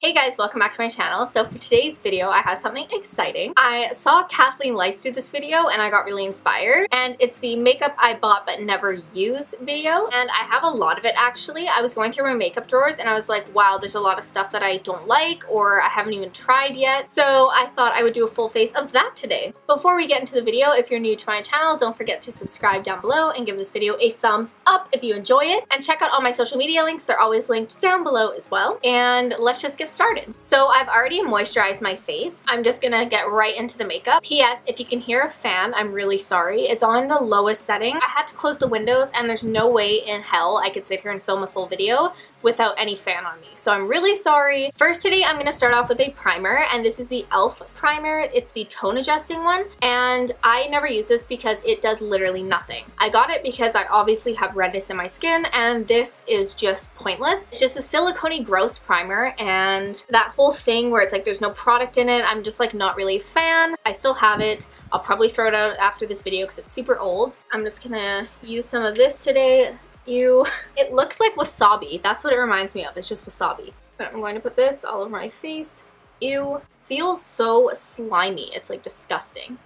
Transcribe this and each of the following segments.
Hey guys, welcome back to my channel. So for today's video, I have something exciting. I saw Kathleen Lights do this video and I got really inspired. And it's the makeup I bought but never use video. And I have a lot of it actually. I was going through my makeup drawers and I was like, wow, there's a lot of stuff that I don't like or I haven't even tried yet. So I thought I would do a full face of that today. Before we get into the video, if you're new to my channel, don't forget to subscribe down below and give this video a thumbs up if you enjoy it. And check out all my social media links. They're always linked down below as well. And let's just get started. So I've already moisturized my face. I'm just gonna get right into the makeup. P.S. If you can hear a fan, I'm really sorry. It's on the lowest setting. I had to close the windows and there's no way in hell I could sit here and film a full video without any fan on me. So I'm really sorry. First today, I'm gonna start off with a primer, and this is the e.l.f. primer. It's the tone adjusting one, and I never use this because it does literally nothing. I got it because I obviously have redness in my skin, and this is just pointless. It's just a silicone-y gross primer, and that whole thing where it's like there's no product in it, I'm just like not really a fan. I still have it. I'll probably throw it out after this video because it's super old. I'm just gonna use some of this today. Ew. It looks like wasabi. That's what it reminds me of. It's just wasabi. But I'm going to put this all over my face. Ew. Feels so slimy. It's like disgusting.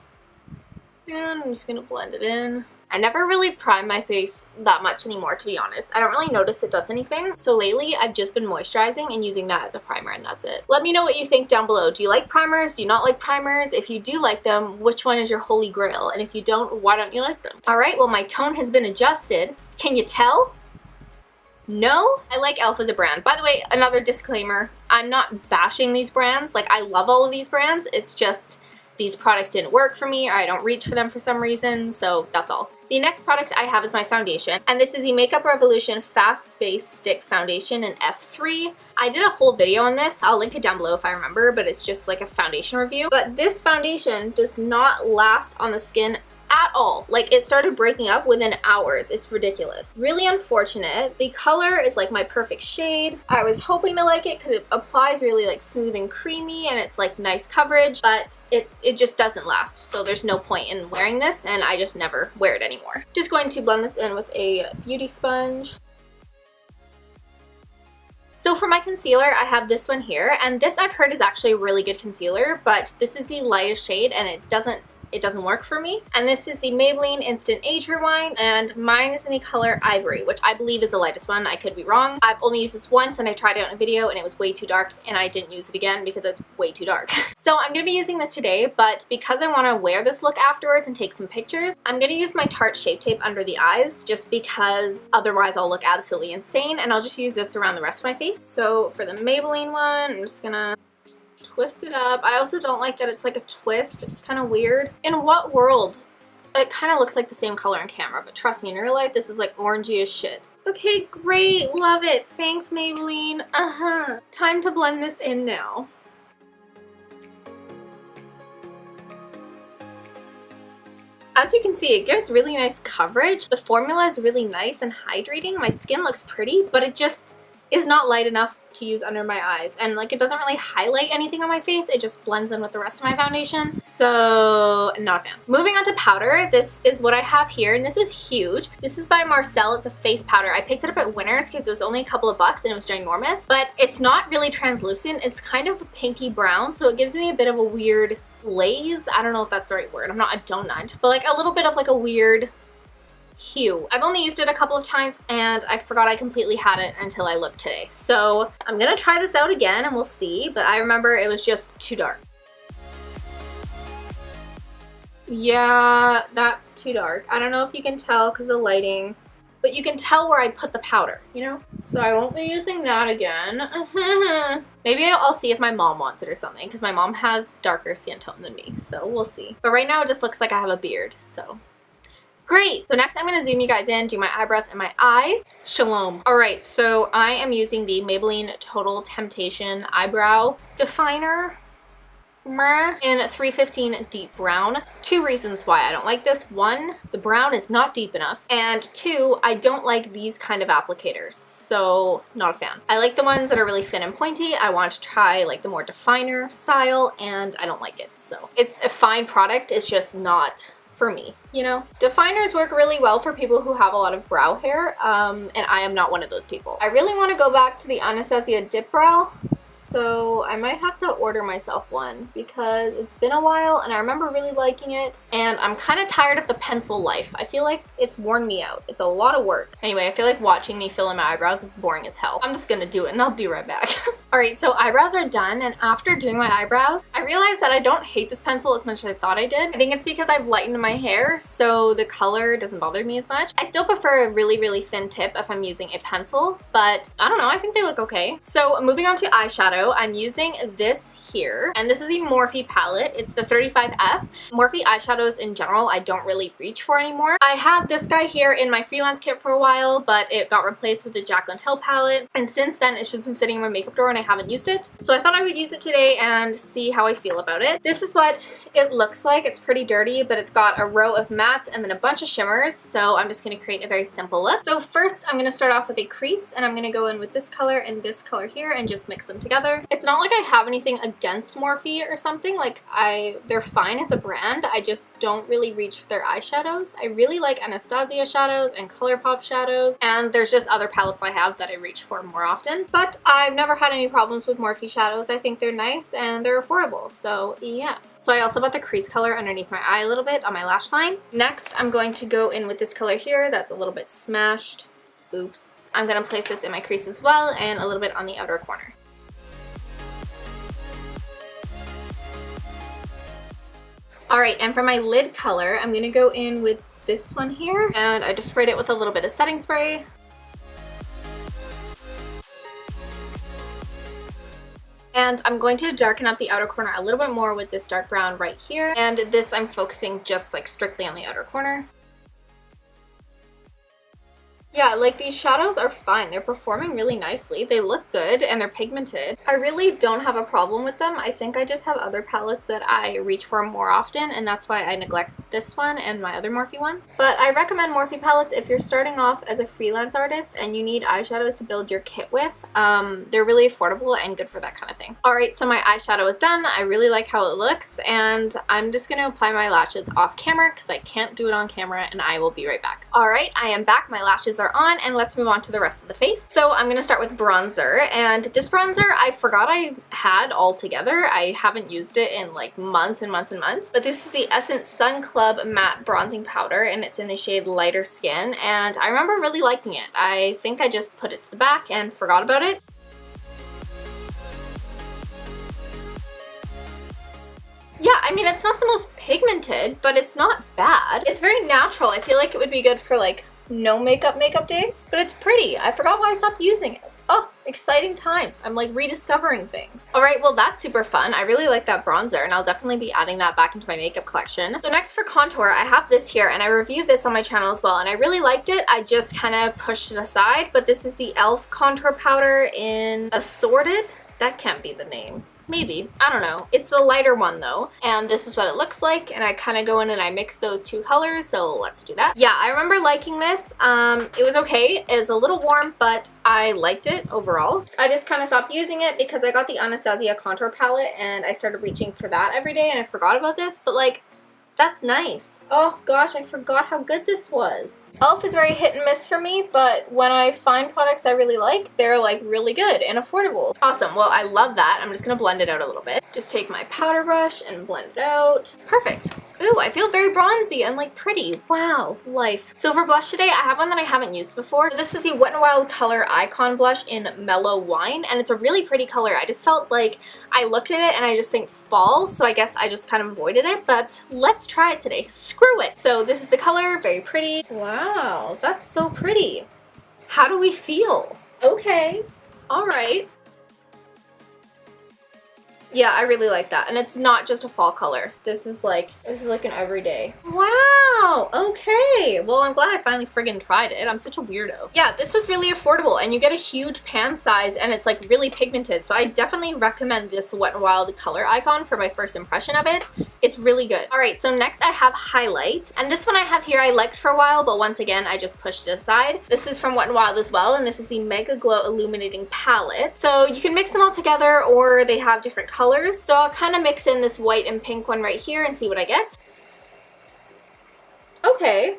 And I'm just gonna blend it in. I never really prime my face that much anymore, to be honest. I don't really notice it does anything. So lately, I've just been moisturizing and using that as a primer, and that's it. Let me know what you think down below. Do you like primers? Do you not like primers? If you do like them, which one is your holy grail? And if you don't, why don't you like them? All right, well, my tone has been adjusted. Can you tell? No? I like e.l.f. as a brand. By the way, another disclaimer. I'm not bashing these brands. Like, I love all of these brands. It's just these products didn't work for me, or I don't reach for them for some reason, so that's all. The next product I have is my foundation, and this is the Makeup Revolution Fast Base Stick Foundation in F3. I did a whole video on this. I'll link it down below if I remember, but it's just like a foundation review. But this foundation does not last on the skin at all. Like, it started breaking up within hours. It's ridiculous. Really unfortunate. The color is like my perfect shade. I was hoping to like it because it applies really like smooth and creamy, and it's like nice coverage, but it just doesn't last. So there's no point in wearing this, and I just never wear it anymore. Just going to blend this in with a beauty sponge. So for my concealer, I have this one here, and this I've heard is actually a really good concealer, but this is the lightest shade and it doesn't work for me. And this is the Maybelline Instant Age Rewind, and mine is in the color Ivory, which I believe is the lightest one. I could be wrong. I've only used this once and I tried it on a video and it was way too dark, and I didn't use it again because it's way too dark. So I'm gonna be using this today, but because I wanna wear this look afterwards and take some pictures, I'm gonna use my Tarte Shape Tape under the eyes just because otherwise I'll look absolutely insane, and I'll just use this around the rest of my face. So for the Maybelline one, I'm just gonna twist it up. I also don't like that it's like a twist. It's kind of weird. In what world? It kind of looks like the same color on camera, but trust me, in real life, this is like orangey as shit. Okay, great. Love it. Thanks, Maybelline. Time to blend this in now. As you can see, it gives really nice coverage. The formula is really nice and hydrating. My skin looks pretty, but it just is not light enough to use under my eyes, and like it doesn't really highlight anything on my face. It just blends in with the rest of my foundation, so not a fan. Moving on to powder, this is what I have here, and this is huge. This is by Marcel. It's a face powder. I picked it up at Winners because it was only a couple of bucks and it was ginormous, but it's not really translucent. It's kind of a pinky brown, so it gives me a bit of a weird glaze. I don't know if that's the right word. I'm not a donut, but like a little bit of like a weird hue. I've only used it a couple of times and I forgot I completely had it until I looked today. So I'm gonna try this out again and we'll see, but I remember it was just too dark. Yeah, that's too dark. I don't know if you can tell because of the lighting, but you can tell where I put the powder, you know? So I won't be using that again. Maybe I'll see if my mom wants it or something, because my mom has darker skin tone than me, so we'll see. But right now it just looks like I have a beard, so great. So next I'm going to zoom you guys in, do my eyebrows and my eyes. Shalom. Alright, so I am using the Maybelline Total Temptation Eyebrow Definer in 315 Deep Brown. Two reasons why I don't like this. One, the brown is not deep enough, and two, I don't like these kind of applicators, so not a fan. I like the ones that are really thin and pointy. I want to try like the more definer style, and I don't like it. So it's a fine product, it's just not for me, you know? Definers work really well for people who have a lot of brow hair, and I am not one of those people. I really want to go back to the Anastasia Dip Brow, so I might have to order myself one because it's been a while and I remember really liking it, and I'm kind of tired of the pencil life. I feel like it's worn me out. It's a lot of work. Anyway, I feel like watching me fill in my eyebrows is boring as hell. I'm just gonna do it and I'll be right back. Alright, so eyebrows are done, and after doing my eyebrows, I realized that I don't hate this pencil as much as I thought I did. I think it's because I've lightened my hair, so the color doesn't bother me as much. I still prefer a really, really thin tip if I'm using a pencil, but I don't know, I think they look okay. So moving on to eyeshadow, I'm using this here, and this is the Morphe palette. It's the 35F. Morphe eyeshadows in general I don't really reach for anymore. I have this guy here in my freelance kit for a while, but it got replaced with the Jaclyn Hill palette, and since then it's just been sitting in my makeup drawer and I haven't used it. So I thought I would use it today and see how I feel about it. This is what it looks like. It's pretty dirty, but it's got a row of mattes and then a bunch of shimmers, so I'm just going to create a very simple look. So first I'm going to start off with a crease, and I'm going to go in with this color and this color here and just mix them together. It's not like I have anything against Morphe or something. Like, they're fine as a brand. I just don't really reach for their eyeshadows. I really like Anastasia shadows and ColourPop shadows, and there's just other palettes I have that I reach for more often. But I've never had any problems with Morphe shadows. I think they're nice and they're affordable, so yeah. So I also bought the crease color underneath my eye a little bit on my lash line. Next, I'm going to go in with this color here that's a little bit smashed. Oops. I'm going to place this in my crease as well and a little bit on the outer corner. Alright, and for my lid color, I'm going to go in with this one here, and I just sprayed it with a little bit of setting spray. And I'm going to darken up the outer corner a little bit more with this dark brown right here, and this I'm focusing just like strictly on the outer corner. Yeah, like these shadows are fine. They're performing really nicely. They look good and they're pigmented. I really don't have a problem with them. I think I just have other palettes that I reach for more often, and that's why I neglect this one and my other Morphe ones. But I recommend Morphe palettes if you're starting off as a freelance artist and you need eyeshadows to build your kit with. They're really affordable and good for that kind of thing. Alright, so my eyeshadow is done. I really like how it looks, and I'm just going to apply my lashes off camera because I can't do it on camera, and I will be right back. Alright, I am back. My lashes are on, and let's move on to the rest of the face. So I'm going to start with bronzer, and this bronzer I forgot I had altogether. I haven't used it in like months and months and months, but this is the Essence Sun Club Matte Bronzing Powder, and it's in the shade Lighter Skin, and I remember really liking it. I think I just put it to the back and forgot about it. Yeah, I mean, it's not the most pigmented, but it's not bad. It's very natural. I feel like it would be good for like no makeup days, but it's pretty. I forgot why I stopped using it. Oh, exciting times. I'm like rediscovering things. Alright, well that's super fun. I really like that bronzer, and I'll definitely be adding that back into my makeup collection. So next for contour, I have this here, and I reviewed this on my channel as well, and I really liked it. I just kind of pushed it aside, but this is the e.l.f. contour powder in Assorted. That can't be the name. Maybe. I don't know. It's the lighter one though, and this is what it looks like, and I kind of go in and I mix those two colors, so let's do that. Yeah, I remember liking this. It was okay. It was a little warm, but I liked it overall. I just kind of stopped using it because I got the Anastasia contour palette and I started reaching for that every day, and I forgot about this, but like, that's nice. Oh gosh, I forgot how good this was. e.l.f. is very hit and miss for me, but when I find products I really like, they're like really good and affordable. Awesome, well I love that. I'm just gonna blend it out a little bit. Just take my powder brush and blend it out. Perfect. Ooh, I feel very bronzy and like pretty. Wow, life. So for blush today, I have one that I haven't used before. This is the Wet n Wild Color Icon Blush in Mellow Wine, and it's a really pretty color. I just felt like I looked at it and I just think fall, so I guess I just kind of avoided it, but let's try it today. Screw it. So this is the color, very pretty. Wow, that's so pretty. How do we feel? Okay, all right. Yeah, I really like that. And it's not just a fall color. This is like an everyday. Wow, okay. Well, I'm glad I finally friggin' tried it. I'm such a weirdo. Yeah, this was really affordable, and you get a huge pan size, and it's like really pigmented. So I definitely recommend this Wet n Wild Color Icon for my first impression of it. It's really good. All right, so next I have highlight, and this one I have here I liked for a while, but once again I just pushed it aside. This is from Wet n Wild as well, and this is the Mega Glow Illuminating Palette. So you can mix them all together, or they have different colors. So I'll kind of mix in this white and pink one right here and see what I get. Okay.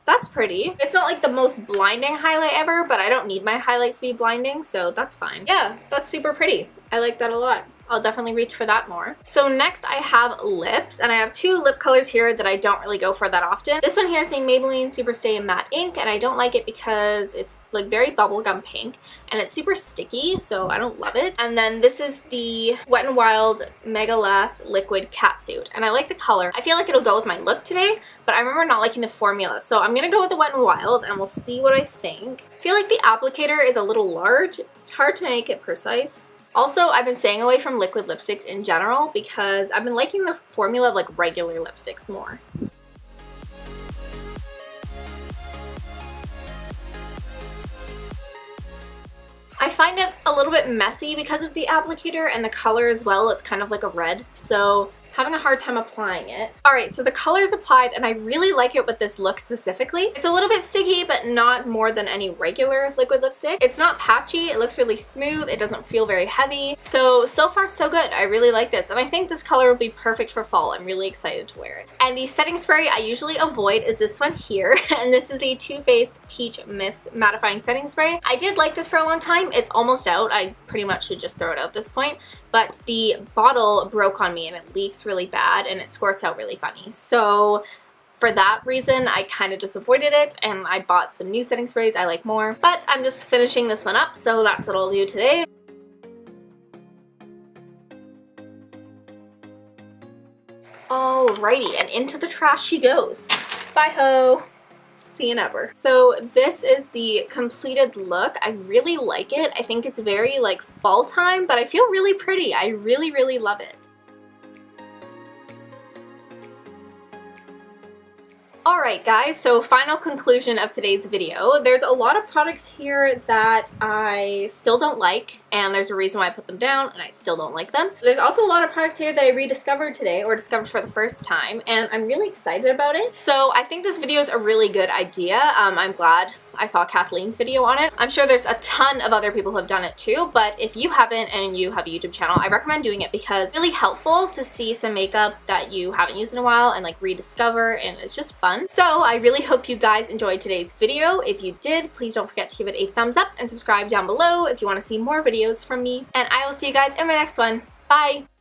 That's pretty. It's not like the most blinding highlight ever, but I don't need my highlights to be blinding, so that's fine. Yeah, that's super pretty. I like that a lot. I'll definitely reach for that more. So next I have lips, and I have two lip colors here that I don't really go for that often. This one here is the Maybelline Superstay Matte Ink, and I don't like it because it's like very bubblegum pink and it's super sticky, so I don't love it. And then this is the Wet n Wild Mega Lash Liquid Catsuit, and I like the color. I feel like it'll go with my look today, but I remember not liking the formula, so I'm gonna go with the Wet n Wild and we'll see what I think. I feel like the applicator is a little large. It's hard to make it precise. Also, I've been staying away from liquid lipsticks in general because I've been liking the formula of like regular lipsticks more. I find it a little bit messy because of the applicator and the color as well. It's kind of like a red, so having a hard time applying it. Alright, so the color is applied and I really like it with this look specifically. It's a little bit sticky, but not more than any regular liquid lipstick. It's not patchy, it looks really smooth, it doesn't feel very heavy. So far so good. I really like this, and I think this color will be perfect for fall. I'm really excited to wear it. And the setting spray I usually avoid is this one here, and this is the Too Faced Peach Mist Mattifying Setting Spray. I did like this for a long time. It's almost out. I pretty much should just throw it out at this point, but the bottle broke on me and it leaks really bad and it squirts out really funny. So for that reason, I kind of just avoided it, and I bought some new setting sprays I like more. But I'm just finishing this one up, so that's what I'll do today. Alrighty, and into the trash she goes. Bye ho! See you never. So this is the completed look. I really like it. I think it's very like fall time, but I feel really pretty. I really love it. Alright guys, so final conclusion of today's video. There's a lot of products here that I still don't like, and there's a reason why I put them down, and I still don't like them. There's also a lot of products here that I rediscovered today, or discovered for the first time, and I'm really excited about it. So I think this video is a really good idea. I'm glad I saw Kathleen's video on it. I'm sure there's a ton of other people who have done it too, but if you haven't and you have a YouTube channel, I recommend doing it because it's really helpful to see some makeup that you haven't used in a while and like rediscover, and it's just fun. So I really hope you guys enjoyed today's video. If you did, please don't forget to give it a thumbs up and subscribe down below if you want to see more videos from me. And I will see you guys in my next one. Bye!